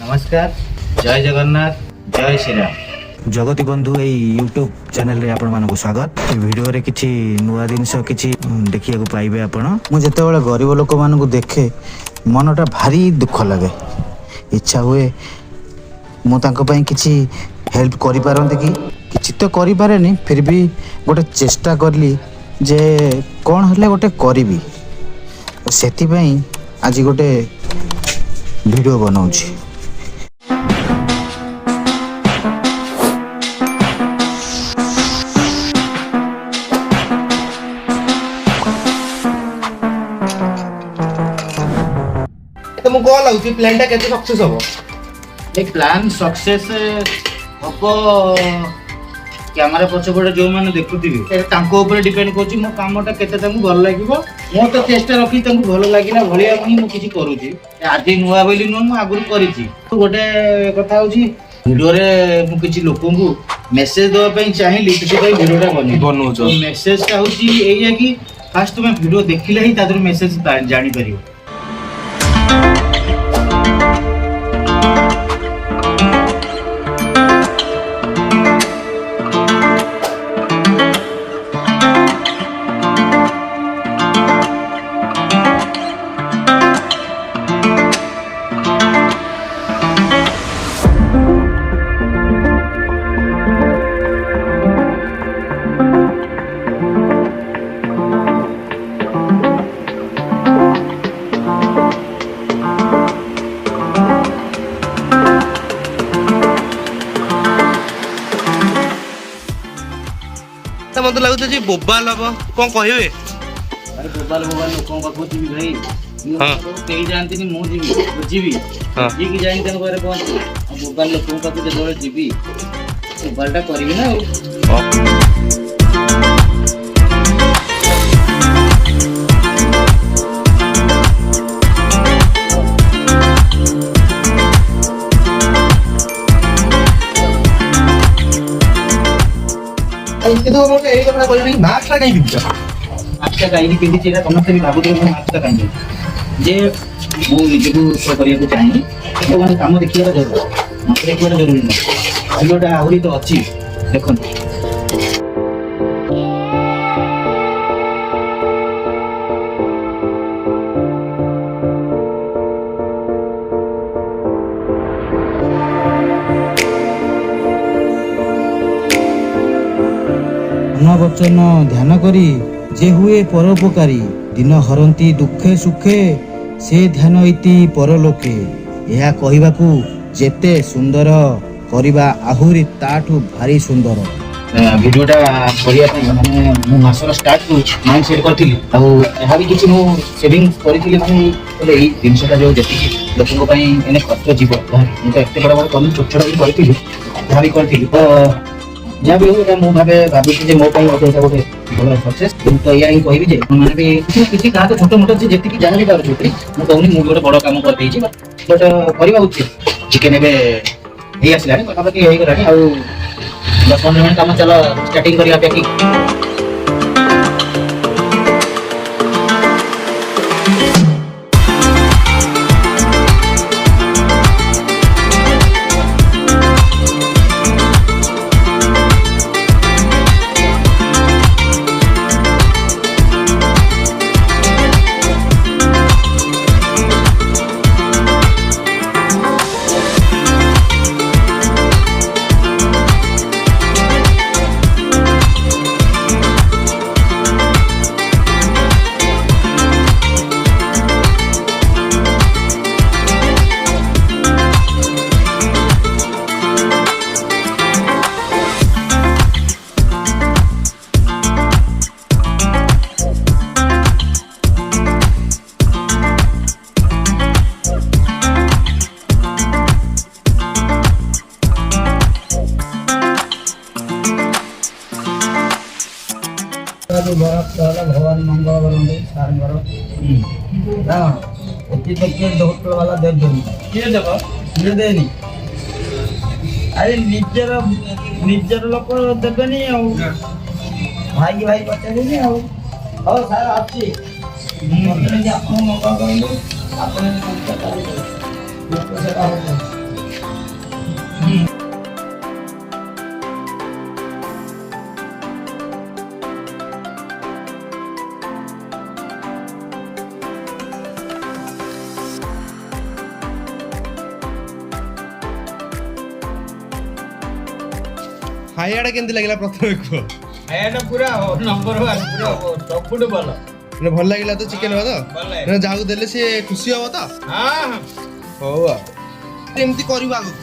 नमस्कार, जय जगन्नाथ, जय श्री राम। जगती बंधु यूट्यूब चैनल रे आपण मानक स्वागत। वीडियो रे किछि नुआ जिनिस किछि देखिया को पाइबे आपण। मु जेतेबेले गरीब लोक मानक देखे मनटा भारी दुख लगे। इच्छा हुए मु तांको पई किछि हेल्प करि पारंते कि किछि तो करि पारेनी, फिर भी गोटे चेष्टा करली जे कोन हले गोटे करिवि। सेति पई आज गोटे वीडियो बनाउछि। तुम कौन लाଗୁଛି ପ୍ଲାନ୍ ଟା କେତେ ସକ୍ସେସ୍ ହବ? ए प्लान सक्सेस हबो कैमरा पछपटे जो माने देखुथिबे तांको ऊपर डिपेंड करछि मो कामटा केते तांको भल लागिवो। मो तो चेष्टा रखी तांको भल लागिना भलिया ही मो किछि करूछि। आज नुआ बोली नु मो आगुर करिछि। तो गोटे कथा होछि वीडियो रे मु किछि लोकन को मेसेज दवा पई चाहिली किछि पई वीडियोटा बनौ छ। मेसेज ता होछि एया कि फर्स्ट तुम वीडियो देखिले ही तादर मेसेज जानि परियो। मत लगुଛି बोबाल हम कौन कहे? अरे बोबाल लोक पाखु जीवी भाई कई जानती मु जीवी बुझीबी जी की जाइन तन घरे पहुंच बोबाल लोक पाखु जेतबे जीवी बोबालटा करबी ना। କିନ୍ତୁ ମୋତେ ଏଇ କଥା କହିବି ମାସ୍କଟା କାଇଁ ପିନ୍ଧିଛ? ମାସ୍କଟା କାହିଁକି ପିନ୍ଧିଛି ଏଇଟା ସମସ୍ତେ ବି ଭାବୁଥିବେ ମୁଁ ମାସ୍କଟା କାହିଁକି ଯେ ମୁଁ ନିଜକୁ ଶୋ କରିବାକୁ ଚାହେଁ। ଲୋକମାନେ କାମ ଦେଖିବାର ଜରୁରୀ, ମୋତେ ଦେଖିବାର ଜରୁରୀ ନୁହେଁ। ଭିଡ଼ିଓଟା ଆହୁରି ତ ଅଛି ଦେଖନ୍ତୁ। वचन ध्यान करी जे हुए परोपकारी दिन हरंती दुखे सुखे से ध्यान इति परलोके। यह कहबाकू जेते सुंदर करिबा आहुरी ताठू भारी सुंदर। वीडियोटा करिया पई माने मु मासर स्टार्ट टू माइंड सेट करथिली आ एहा भी किछि मु सेविंग करथिली माने एई जिंसटा जो जेति लोकन पई एने खर्च जीव मु तो एते बड़ बड़ कम छोट छोट भी करथिली भारी करथिली। तो जहाँ भी हो मु भाभी जे मो पई गोटे भल सक्सेस तो या ही कहबी जे माने भी किछि का तो छोट मोट जे जेति कि जानि पार छोटी मु कहूनी मु गोटे बड़ काम कर देछि बट करबा उचित। चिकन एबे हे आसलानी पाखापाखि हे गलानी आ 10-15 मिनट काम चलो स्टार्टिंग करिया पैकिंग। भगवान मंगल करूँ सार होटल वाला दे देनी अरे निजर लोक देवेनि भाई भाई पचारे हाँ सार अच्छी मंगल करूँ ଖାଇବାଟା କେମିତି ଲାଗିଲା ପ୍ରଥମେ କୁହ? ଖାଇବାଟା ପୁରା ନମ୍ବର 1 ପୁରା ସବୁଠୁ ଭଲ। ମାନେ ଭଲ ଲାଗିଲା ତ ଚିକେନ ଭାତ? ଭଲ ଲାଗିଲା। ମାନେ ଯାହାକୁ ଦେଲେ ସିଏ ଖୁସି ହବ ତ? ହଁ ହଉ ଆଉ ଏମିତି କରିବା ଆଗକୁ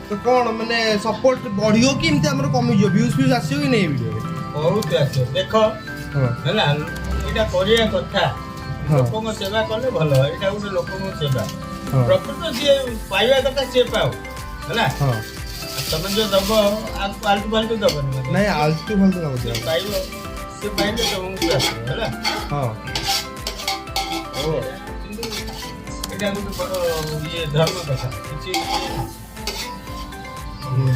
ତ କଣ ମାନେ ସପୋର୍ଟ ବଢିବ କି ଏମିତି ଆମର କମିଯିବ? ଭ୍ୟୁଜ ଆସିବ କି ନାଇଁ ଭିଡିଓରେ? ବହୁତ ଆସିବ ଦେଖ ହେଲା ଏଇଟା କରିବା କଥା। ଲୋକଙ୍କ ସେବା କଲେ ଭଲ। ଏଇଟା ଗୋଟେ ଲୋକଙ୍କ ସେବା। ପ୍ରକୃତ ଯିଏ ପାଇବା କଥା ସିଏ ପାଉ ହେଲା। ତମେ ଯୋଉ ଦବ ଆଲତୁ ଫାଲତୁ ଦବନି ନାଇଁ ଆଲତୁ ଫାଲତୁ କାମ ଦିଅ ପାଇବ ସେ ପାଇଲେ ତମକୁ ଆସିବ ହେଲା। ଏଇଟା ଗୋଟେ ବଡ ଇଏ ଧର୍ମ କଥା। କିଛି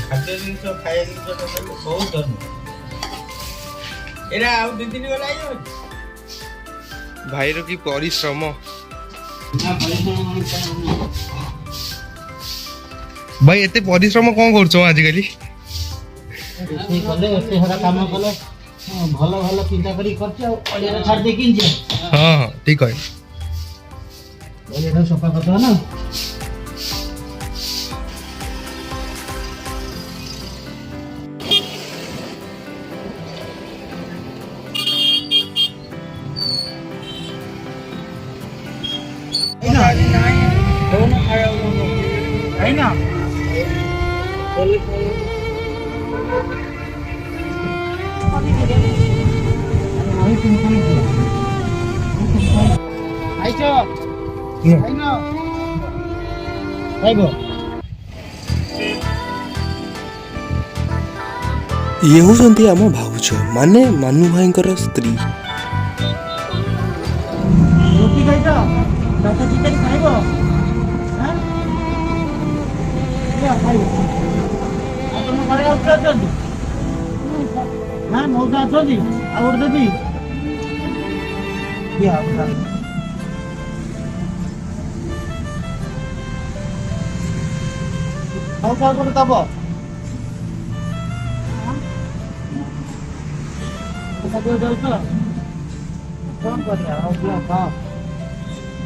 ଖାଦ୍ୟ ଜିନିଷ ଖାଇବା ଜିନିଷଟା ବହୁତ ଧର୍ମ। ଏଇଟା ଆଉ 2-3 ଗଲା ହେଇଯାଉଛି। ଭାଇର କି ପରିଶ୍ରମ। ଭାଇ ଏତେ ପରିଶ୍ରମ କଣ କରୁଛ ଆଜିକାଲି? ରୋଷେଇ କଲେ ଏତେ ସାରା କାମ କଲେ ଭଲ ଭଲ ଚିନ୍ତା କରି କରୁଛ ଆଉ ଅଳିଆରେ ଛାଡ଼ି ଦେଇକି ଯିବ। ହଁ ଠିକ କହିଲ। ଅଳିଆଟା ସଫା କରିଦେବା ନା। ଇଏ ହେଉଛନ୍ତି ଆମ ଭାଉଜ ମାନେ ମାନୁ ଭାଇଙ୍କର ସ୍ତ୍ରୀ। ରୁଟି ଖାଇଛ? ଭାତ ଚିକେନ ଖାଇବ? ଖାଇବ। ଆଉ ତମ ଘରେ ଆଉ କିଏ ଅଛନ୍ତି? ନା ମଉସା ଅଛନ୍ତି? ଆଉ ଗୋଟେ ଦେବି? କିଏ ଆଉ ମଉସା ଗୋଟେ ଦବ? ଦଉଛ କଣ କରିବା? ହଉ ଦିଅ ଖାଅ।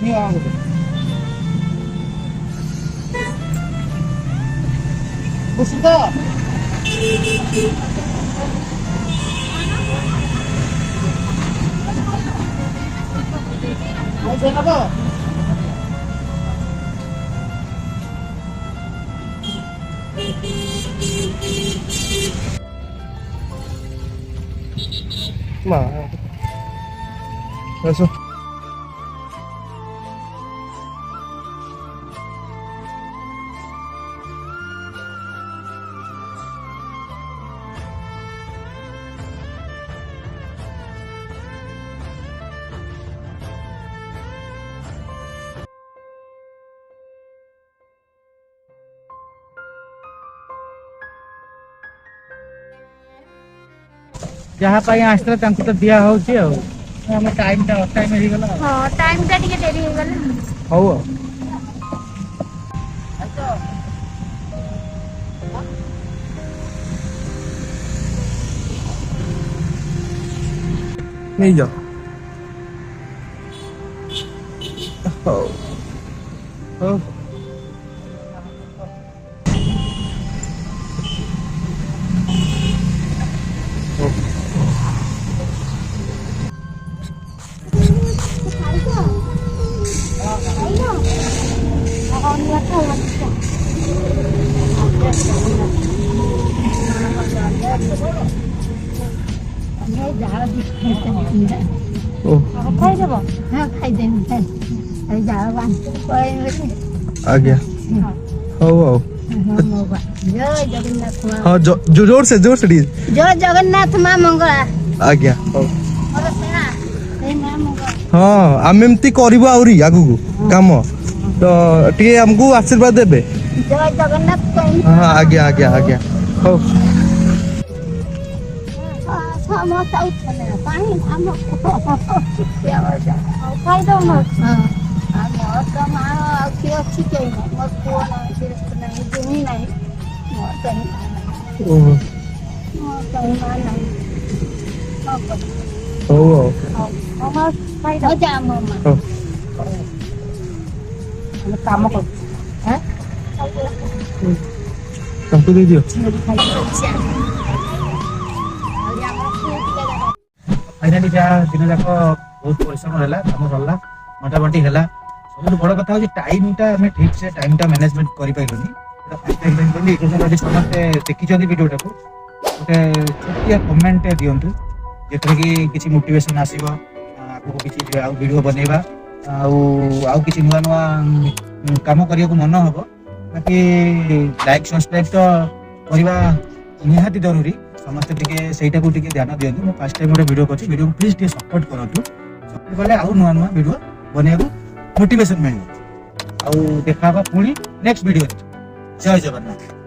ନିଅ ଆଉ ଗୋଟେ। ଖୁସି ତ? ପଇସା ନବ? ମା ଆସ। ଯାହା ପାଇଁ ଆସିଥିଲା ତାଙ୍କୁ ତ ଦିଆ ହଉଛି ଆଉ ଆମ ଟାଇମଟା ଅଟାଇମ ହେଇଗଲା। ହଁ ଟାଇମଟା ଟିକେ ଡେରି ହେଇଗଲା। ହଉ ଆଉ ନେଇଯାଅ। ହଉ ହଉ ଖାଇଦେବ? ହଁ ଖାଇଦେବି। ଆଜ୍ଞା ହଉ ଆଉ ଜୟ ଜଗନ୍ନାଥ ମା। ହଁ ଜୋର ସେ ଟିକେ। ଜୟ ଜଗନ୍ନାଥ ମା ମଙ୍ଗଳା। ଆଜ୍ଞା ହଉ। ମୋର ସେନା ସେଇ ମା ମଙ୍ଗଳା। ହଁ ଆମେ ଏମିତି କରିବୁ ଆହୁରି ଆଗକୁ କାମ ତ ଟିକେ ଆମକୁ ଆଶୀର୍ବାଦ ଦେବେ। ଜୟ ଜଗନ୍ନାଥ। ହଁ ଆଜ୍ଞା ଆଜ୍ଞା ଆଜ୍ଞା ହଉ। ସମସ୍ତ ପାଣି ଆମ ଖାଇଦଉନ। ମୋର ତ ମା ଆଉ କିଏ ଅଛି? କେହି ନାହିଁ। ମୋର ପୁଅ ନାହିଁ, ଝିଅ ନାହିଁ, ଜୁଇଁ ନାହିଁ। ମୋର କେହି ମା ନାହିଁ। ଓହୋ ମୋର କେହି ମା ନାହିଁ। କଣ କରିବି? ହଉ ଆଉ ହଉ ମା ଖାଇଦଉ। ଯା ମୋ ମା। ହଉ କାମ କରୁଛି। ତାଙ୍କୁ ଦେଇଦିଅ। ଖାଇଦଉ। फाइनाली जहाँ दिन जाक बहुत परिश्रम है कम सरला मोटामोटी है सब बड़ कथा हूँ टाइमटा आम ठीक से टाइमटा मैनेजमेंट कर समस्ते देखी भिडियोटा को गोटे छोटिया कमेंट दिंतु जो कि किसी मोटिवेशन आसो आगू किसी वीडियो बनवा आउ किसी नुआ नुआ काम करने को मन हम बाकी लाइक सब्सक्राइब तो करवा निहाती जरूरी समस्ते टिके सेटा को टिके ध्यान दियंतु मैं फर्स्ट टाइम गोटे वीडियो करछि वीडियो को प्लीज टिके सपोर्ट करंतु सपोर्ट कले आउ नुआ नुआ वीडियो बनेबो मोटिवेशन मिलबो आउ देखा पुणी नेक्स्ट वीडियो जय जगन्नाथ।